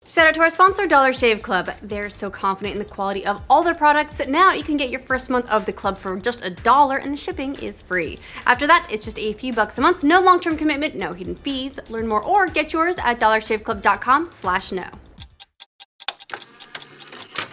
Shout out to our sponsor, Dollar Shave Club. They're so confident in the quality of all their products that now you can get your first month of the club for just $1 and the shipping is free. After that, it's just a few bucks a month, no long-term commitment, no hidden fees. Learn more or get yours at dollarshaveclub.com/no.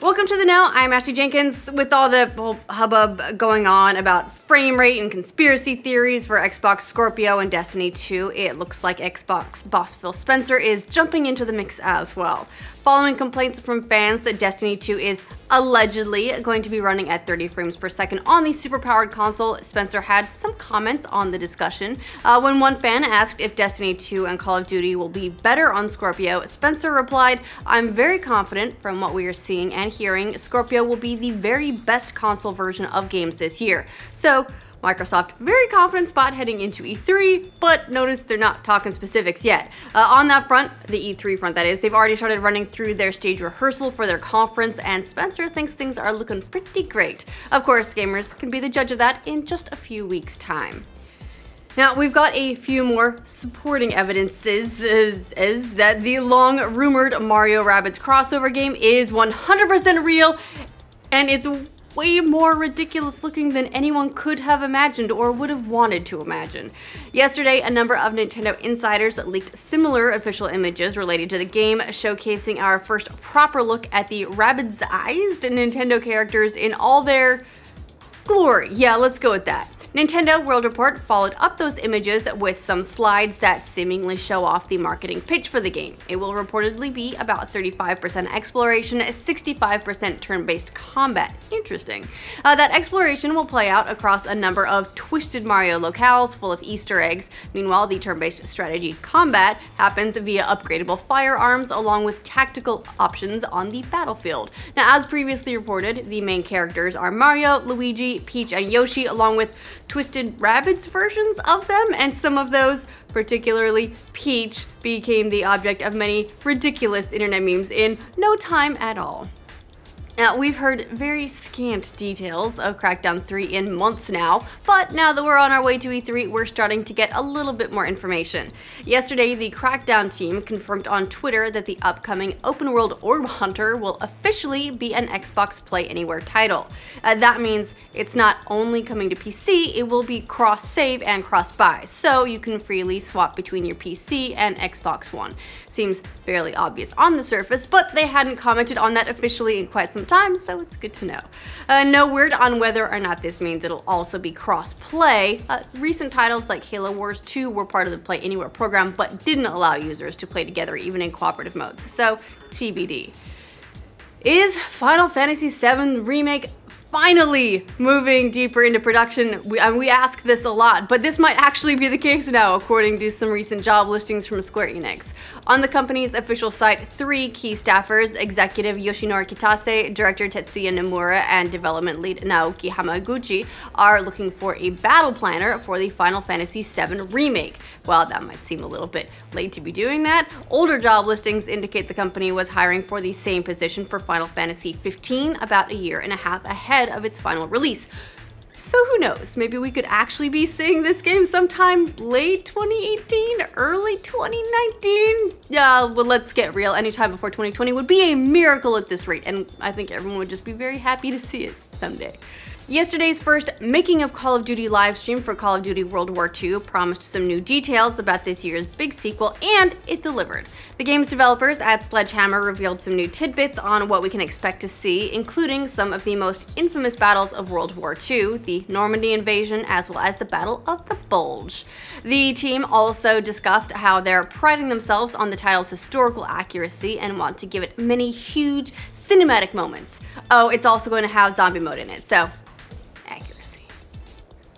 Welcome to the Know. I'm Ashley Jenkins. With all the whole hubbub going on about frame rate and conspiracy theories for Xbox Scorpio and Destiny 2, it looks like Xbox boss Phil Spencer is jumping into the mix as well. Following complaints from fans that Destiny 2 is allegedly going to be running at 30 frames per second on the superpowered console, Spencer had some comments on the discussion. When one fan asked if Destiny 2 and Call of Duty will be better on Scorpio, Spencer replied, "I'm very confident from what we are seeing and hearing, Scorpio will be the very best console version of games this year." So, Microsoft, very confident spot heading into E3, but notice they're not talking specifics yet. On that front, the E3 front that is, they've already started running through their stage rehearsal for their conference, and Spencer thinks things are looking pretty great. Of course, gamers can be the judge of that in just a few weeks' time. Now, we've got a few more supporting evidences is that the long-rumored Mario Rabbids crossover game is 100% real, and it's way more ridiculous looking than anyone could have imagined or would have wanted to imagine. Yesterday, a number of Nintendo insiders leaked similar official images related to the game, showcasing our first proper look at the Rabbids-ized Nintendo characters in all their glory. Yeah, let's go with that. Nintendo World Report followed up those images with some slides that seemingly show off the marketing pitch for the game. It will reportedly be about 35% exploration, 65% turn-based combat. Interesting. That exploration will play out across a number of twisted Mario locales full of Easter eggs. Meanwhile, the turn-based strategy combat happens via upgradable firearms along with tactical options on the battlefield. Now, as previously reported, the main characters are Mario, Luigi, Peach, and Yoshi, along with twisted Rabbids versions of them, and some of those, particularly Peach, became the object of many ridiculous internet memes in no time at all. Now, we've heard very scant details of Crackdown 3 in months now, but now that we're on our way to E3, we're starting to get a little bit more information. Yesterday, the Crackdown team confirmed on Twitter that the upcoming open-world Orb Hunter will officially be an Xbox Play Anywhere title. That means it's not only coming to PC, it will be cross-save and cross-buy, so you can freely swap between your PC and Xbox One. Seems fairly obvious on the surface, but they hadn't commented on that officially in quite some time, so it's good to know. No word on whether or not this means it'll also be cross-play. Recent titles like Halo Wars 2 were part of the Play Anywhere program, but didn't allow users to play together even in cooperative modes, so TBD. Is Final Fantasy VII Remake finally moving deeper into production? We ask this a lot, but this might actually be the case now, according to some recent job listings from Square Enix. On the company's official site, 3 key staffers, executive Yoshinori Kitase, director Tetsuya Nomura, and development lead Naoki Hamaguchi, are looking for a battle planner for the Final Fantasy VII Remake. While that might seem a little bit late to be doing that, older job listings indicate the company was hiring for the same position for Final Fantasy 15 about a year and a half ahead of its final release. So who knows, maybe we could actually be seeing this game sometime late 2018, early 2019? Yeah, well, let's get real, anytime before 2020 would be a miracle at this rate, and I think everyone would just be very happy to see it someday. Yesterday's first Making of Call of Duty livestream for Call of Duty World War II promised some new details about this year's big sequel, and it delivered. The game's developers at Sledgehammer revealed some new tidbits on what we can expect to see, including some of the most infamous battles of World War II, the Normandy invasion, as well as the Battle of the Bulge. The team also discussed how they're priding themselves on the title's historical accuracy and want to give it many huge cinematic moments. Oh, it's also going to have zombie mode in it, so accuracy.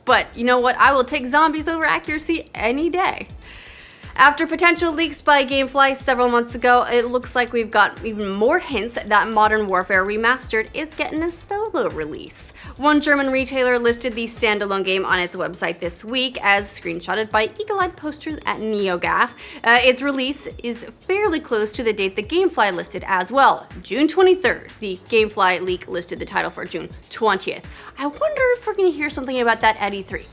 But you know what? I will take zombies over accuracy any day. After potential leaks by Gamefly several months ago, it looks like we've got even more hints that Modern Warfare Remastered is getting a solo release. One German retailer listed the standalone game on its website this week, as screenshotted by eagle-eyed posters at NeoGAF. Its release is fairly close to the date the Gamefly listed as well, June 23rd. The Gamefly leak listed the title for June 20th. I wonder if we're going to hear something about that at E3.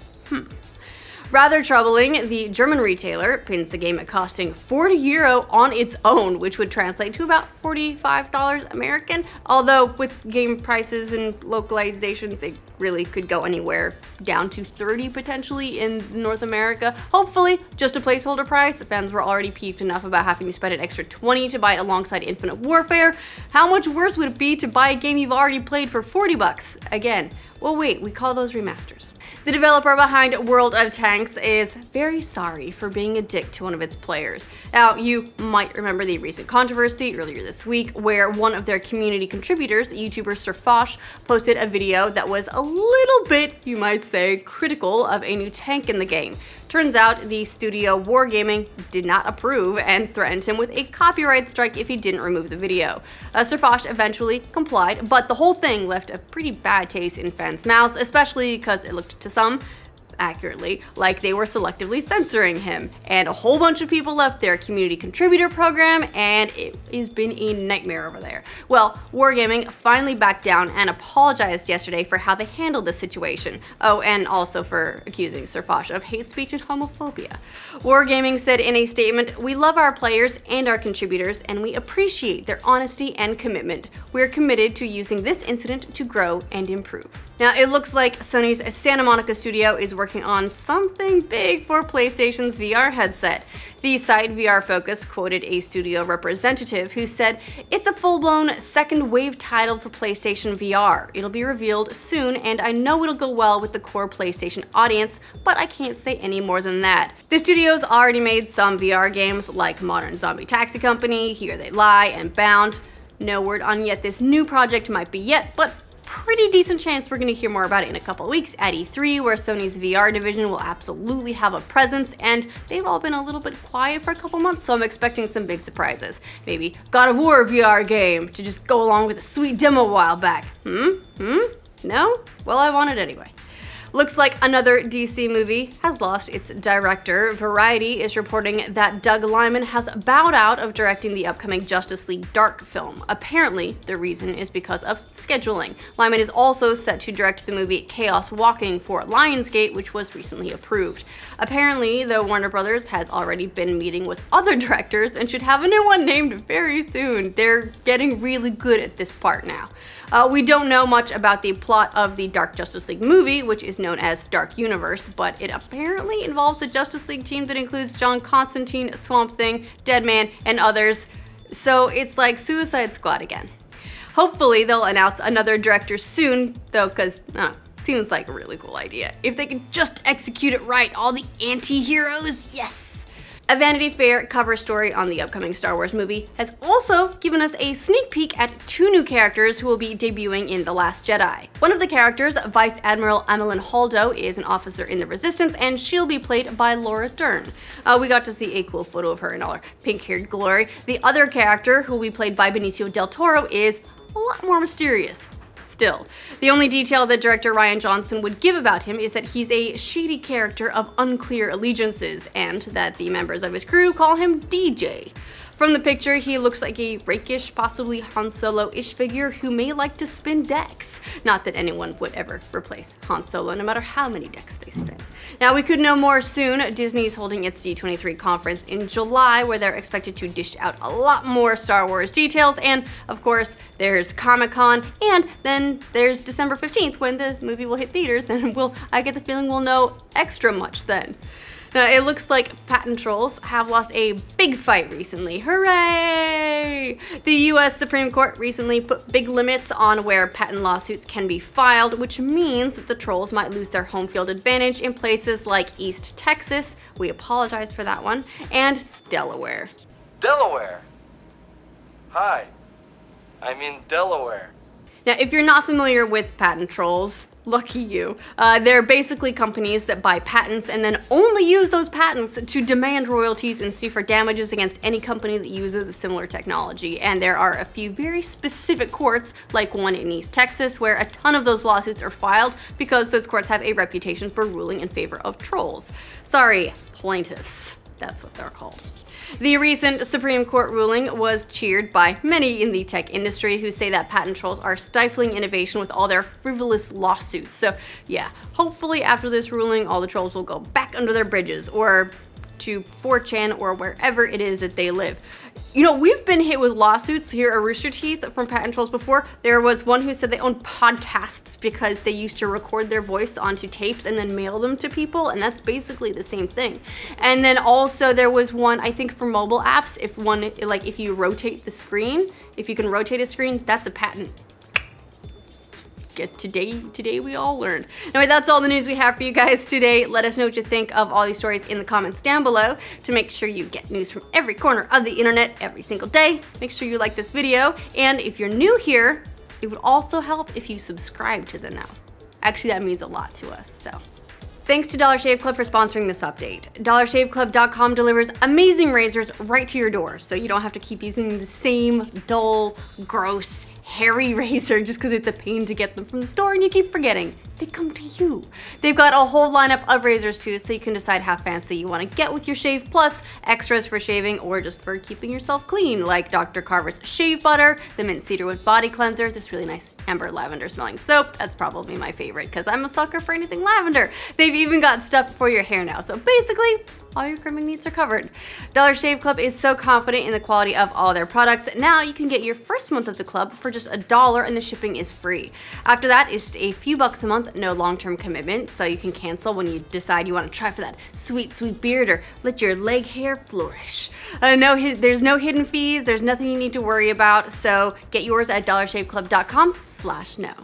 Rather troubling, the German retailer pins the game at costing €40 on its own, which would translate to about $45 American. Although with game prices and localizations, it really could go anywhere down to 30 potentially in North America. Hopefully, just a placeholder price. Fans were already peeved enough about having to spend an extra 20 to buy it alongside Infinite Warfare. How much worse would it be to buy a game you've already played for 40 bucks? Again, well wait, we call those remasters. The developer behind World of Tanks is very sorry for being a dick to one of its players. Now, you might remember the recent controversy earlier this week where one of their community contributors, YouTuber Surfosh, posted a video that was a little bit, you might say, critical of a new tank in the game. Turns out the studio Wargaming did not approve and threatened him with a copyright strike if he didn't remove the video. Surfosh eventually complied, but the whole thing left a pretty bad taste in fans' mouths, especially because it looked to some, accurately, like they were selectively censoring him. And a whole bunch of people left their community contributor program, and it has been a nightmare over there. Well, Wargaming finally backed down and apologized yesterday for how they handled the situation. Oh, and also for accusing Surfosh of hate speech and homophobia. Wargaming said in a statement, "We love our players and our contributors, and we appreciate their honesty and commitment. We're committed to using this incident to grow and improve." Now, it looks like Sony's Santa Monica studio is working on something big for PlayStation's VR headset. The site VR Focus quoted a studio representative who said, "It's a full-blown second wave title for PlayStation VR. It'll be revealed soon, and I know it'll go well with the core PlayStation audience, but I can't say any more than that." The studio's already made some VR games like Modern Zombie Taxi Company, Here They Lie, and Bound. No word on yet this new project might be yet, but pretty decent chance we're going to hear more about it in a couple of weeks at E3, where Sony's VR division will absolutely have a presence, and they've all been a little bit quiet for a couple months, so I'm expecting some big surprises. Maybe God of War VR game to just go along with a sweet demo a while back. No? Well, I want it anyway. Looks like another DC movie has lost its director. Variety is reporting that Doug Liman has bowed out of directing the upcoming Justice League Dark film. Apparently, the reason is because of scheduling. Liman is also set to direct the movie Chaos Walking for Lionsgate, which was recently approved. Apparently, the Warner Brothers has already been meeting with other directors and should have a new one named very soon. They're getting really good at this part now. We don't know much about the plot of the Dark Justice League movie, which is known as Dark Universe, but it apparently involves a Justice League team that includes John Constantine, Swamp Thing, Deadman, and others. So it's like Suicide Squad again. Hopefully they'll announce another director soon, though, because seems like a really cool idea. If they can just execute it right, all the anti-heroes, yes! A Vanity Fair cover story on the upcoming Star Wars movie has also given us a sneak peek at two new characters who will be debuting in The Last Jedi. One of the characters, Vice Admiral Amilyn Holdo, is an officer in the Resistance, and she'll be played by Laura Dern. We got to see a cool photo of her in all her pink-haired glory. The other character, who will be played by Benicio del Toro, is a lot more mysterious. Still, the only detail that director Rian Johnson would give about him is that he's a shady character of unclear allegiances, and that the members of his crew call him DJ. From the picture, he looks like a rakish, possibly Han Solo-ish figure who may like to spin decks. Not that anyone would ever replace Han Solo, no matter how many decks they spin. Now, we could know more soon. Disney's holding its D23 conference in July, where they're expected to dish out a lot more Star Wars details, and of course, there's Comic-Con, and then there's December 15th, when the movie will hit theaters, and I get the feeling we'll know extra much then. Now, it looks like patent trolls have lost a big fight recently. Hooray! The US Supreme Court recently put big limits on where patent lawsuits can be filed, which means that the trolls might lose their home field advantage in places like East Texas, we apologize for that one, and Delaware. Delaware? Hi, I'm in Delaware. Now, if you're not familiar with patent trolls, lucky you. They're basically companies that buy patents and then only use those patents to demand royalties and sue for damages against any company that uses a similar technology. And there are a few very specific courts, like one in East Texas, where a ton of those lawsuits are filed because those courts have a reputation for ruling in favor of trolls. Sorry, plaintiffs. That's what they're called. The recent Supreme Court ruling was cheered by many in the tech industry who say that patent trolls are stifling innovation with all their frivolous lawsuits. So yeah, hopefully after this ruling, all the trolls will go back under their bridges or to 4chan or wherever it is that they live. You know, we've been hit with lawsuits here at Rooster Teeth from patent trolls before. There was one who said they own podcasts because they used to record their voice onto tapes and then mail them to people, and that's basically the same thing. And then also there was one, I think for mobile apps, if you rotate the screen, if you can rotate a screen, that's a patent. Today we all learned. Anyway, that's all the news we have for you guys today. Let us know what you think of all these stories in the comments down below. To make sure you get news from every corner of the internet every single day, make sure you like this video. And if you're new here, it would also help if you subscribe to the now. Actually, that means a lot to us, so. Thanks to Dollar Shave Club for sponsoring this update. DollarShaveClub.com delivers amazing razors right to your door, so you don't have to keep using the same dull, gross, hairy razor just because it's a pain to get them from the store and you keep forgetting. They come to you. They've got a whole lineup of razors too, so you can decide how fancy you want to get with your shave, plus extras for shaving or just for keeping yourself clean, like Dr. Carver's shave butter, the mint cedarwood body cleanser, this really nice amber lavender smelling soap. That's probably my favorite because I'm a sucker for anything lavender. They've even got stuff for your hair now, so basically all your grooming needs are covered. Dollar Shave Club is so confident in the quality of all their products. Now you can get your first month of the club for just $1 and the shipping is free. After that, it's just a few bucks a month, no long-term commitment, so you can cancel when you decide you want to try for that sweet, sweet beard or let your leg hair flourish. There's no hidden fees, there's nothing you need to worry about, so get yours at DollarShaveClub.com/no.